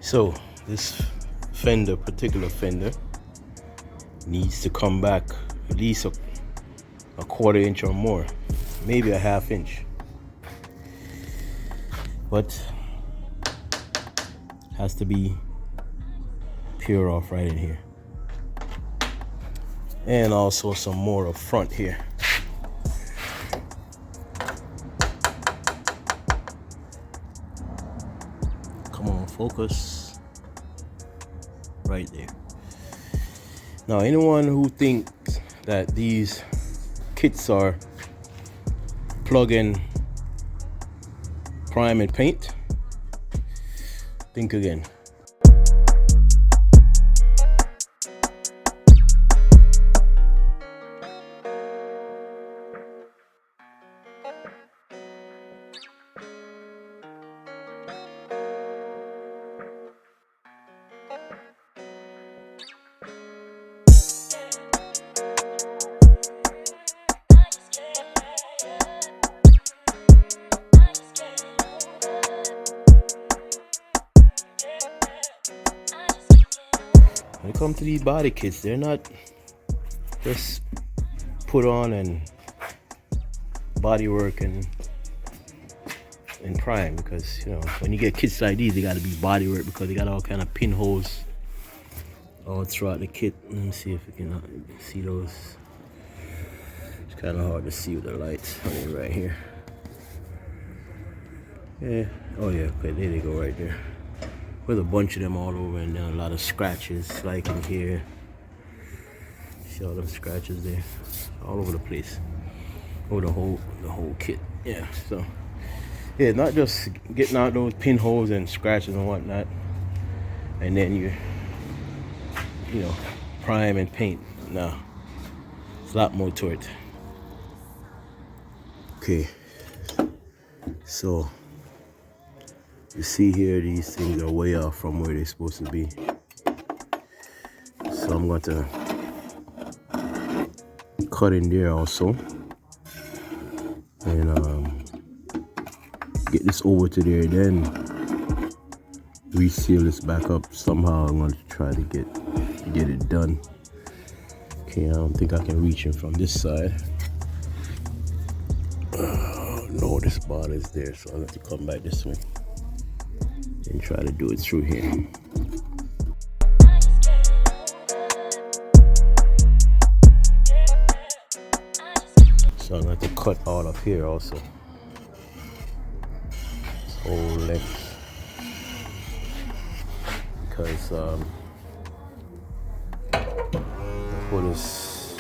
So this particular fender needs to come back at least a quarter inch or more, maybe a half inch, but has to be pure off right in here, and also some more up front here. Come on, focus. Right there. Now, anyone who thinks that these kits are plug in, prime and paint, think again. When it comes to these body kits, they're not just put on and body work and prime, because you know when you get kits like these, they got to be body work because they got all kind of pinholes all throughout the kit. Let me see if we can see those. It's kind of hard to see with the lights. I mean, right here. Yeah. Oh yeah. Okay. There they go. Right there. With a bunch of them all over, and then a lot of scratches like in here. See all them scratches there, all over the place, over the whole kit. Yeah. So yeah, not just getting out those pinholes and scratches and whatnot, and then you know, prime and paint. No, it's a lot more to it. Okay, so you see here, these things are way off from where they're supposed to be. So I'm going to cut in there also, and get this over to there, then reseal this back up somehow. I'm going to try to get it done. Okay, I don't think I can reach it from this side. No, this bar is there, so I'll have to come back this way and try to do it through here. So I'm going to cut all up here also. This whole length, because what is,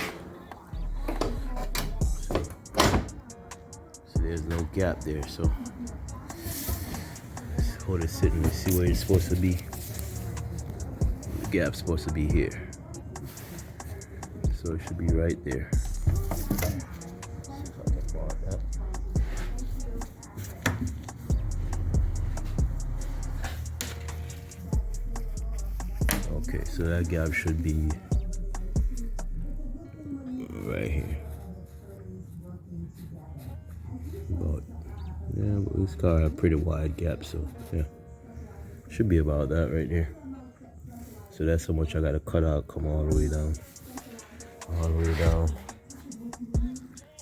so there's no gap there, so hold it sitting and see where it's supposed to be. The gap's supposed to be here, so it should be right there. See if I can mark that. Okay, so that gap should be right here. About, yeah, but this car has a pretty wide gap, so yeah, should be about that right there. So that's how much I gotta cut out, come all the way down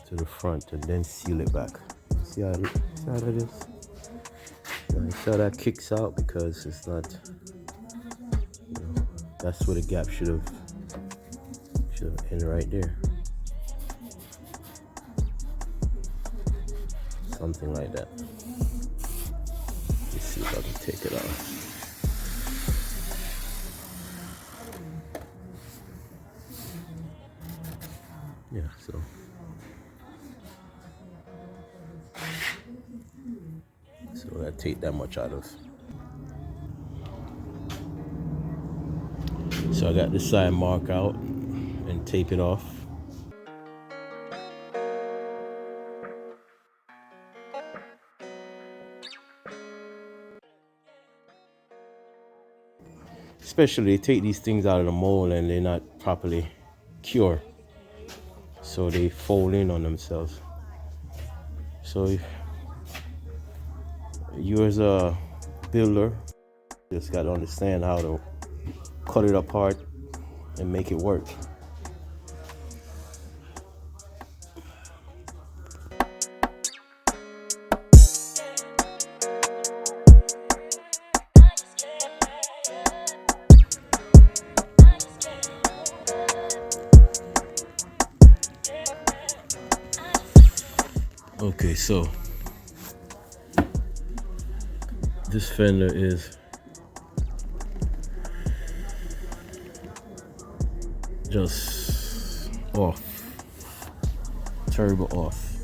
to the front, and then seal it back. See how that is? Now, see how that kicks out, because it's not, you know, that's where the gap should have ended right there. Something like that. Let's see if I can take it off. Yeah, so I take that much out of. So I got this side mark out and tape it off. Especially they take these things out of the mold and they're not properly cured, so they fold in on themselves. So if you as a builder Just got to understand how to cut it apart and make it work. Okay, so this fender is just off, turbo off.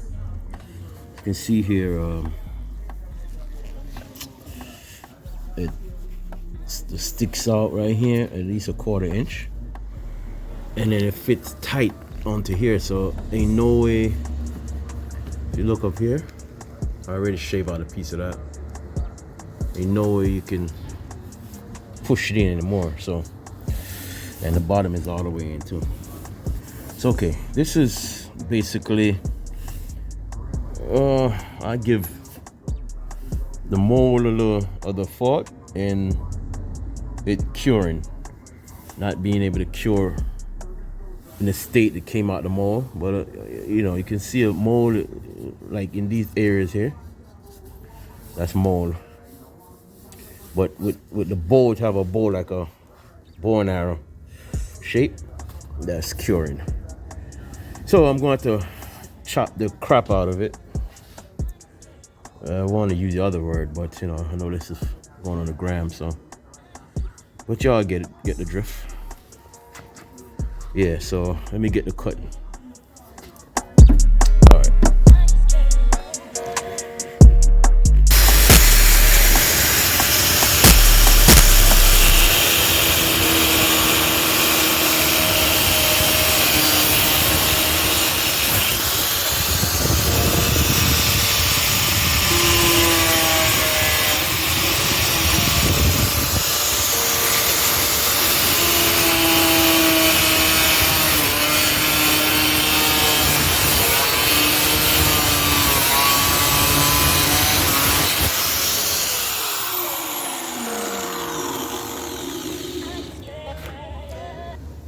You can see here it sticks out right here at least a 1/4 inch, and then it fits tight onto here, so ain't no way. If you look up here, I already shaved out a piece of that. Ain't no way you can push it in anymore. So, and the bottom is all the way in too. It's okay. This is basically, I give the mold of the fault and it curing, not being able to cure in the state that came out the mold. But you know, you can see a mold like in these areas here. That's mold. But with the bowl, to have a bowl like a bow and arrow shape, that's curing. So I'm going to chop the crap out of it. I want to use the other word, but you know, I know this is going on the gram, so. But y'all get the drift. Yeah, so let me get the cut. All right.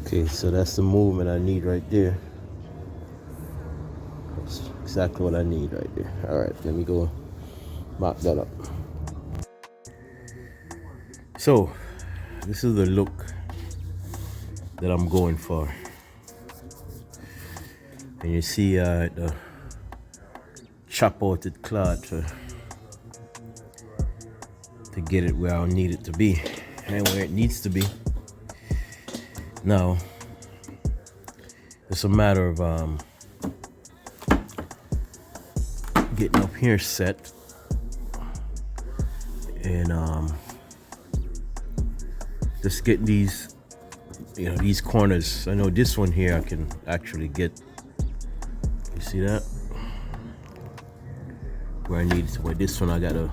Okay, so that's the movement I need right there. That's exactly what I need right there. All right, let me go mop that up. So, this is the look that I'm going for. And you see the chop out the cloth to get it where I need it to be and where it needs to be. Now, it's a matter of getting up here set and just get these, you know, these corners. I know this one here I can actually get. You see that? Where I need it to. Where this one I gotta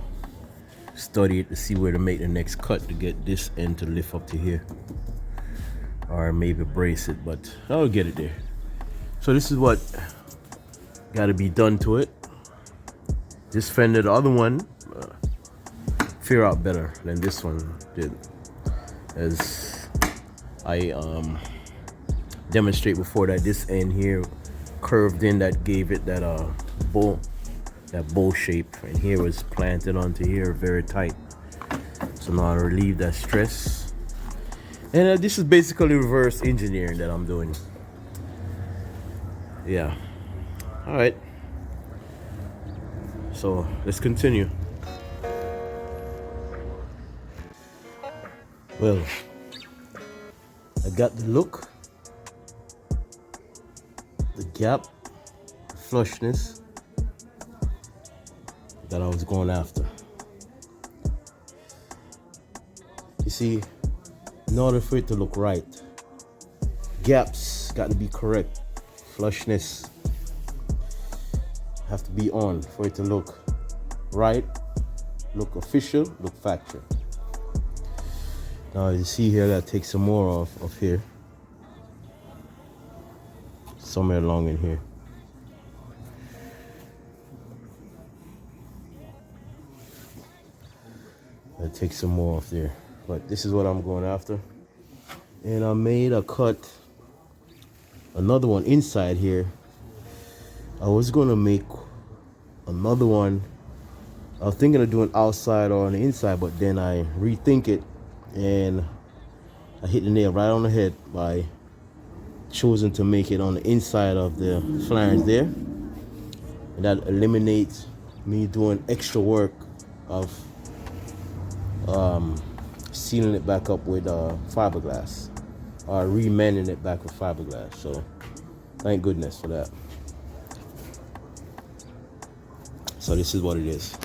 study it to see where to make the next cut to get this end to lift up to here. Or maybe brace it, but I'll get it there. So this is what got to be done to it. This fender, the other one, fare out better than this one did, as I demonstrate before, that this end here curved in, that gave it that bow shape, and here was planted onto here very tight. So now I relieve that stress. And this is basically reverse engineering that I'm doing. Yeah. All right. So let's continue. Well, I got the look, the gap, the flushness that I was going after. You see, in order for it to look right, gaps got to be correct. Flushness have to be on for it to look right, look official, look factual. Now you see here, I gotta take some more off of here, somewhere along in here. I'll take some more off there. but this is what I'm going after. And I made a cut, another one inside here. I was gonna make another one. I was thinking of doing outside or on the inside, but then I rethink it and I hit the nail right on the head by choosing to make it on the inside of the flange there. And that eliminates me doing extra work of sealing it back up with fiberglass or remending it back with fiberglass. So thank goodness for that. So this is what it is.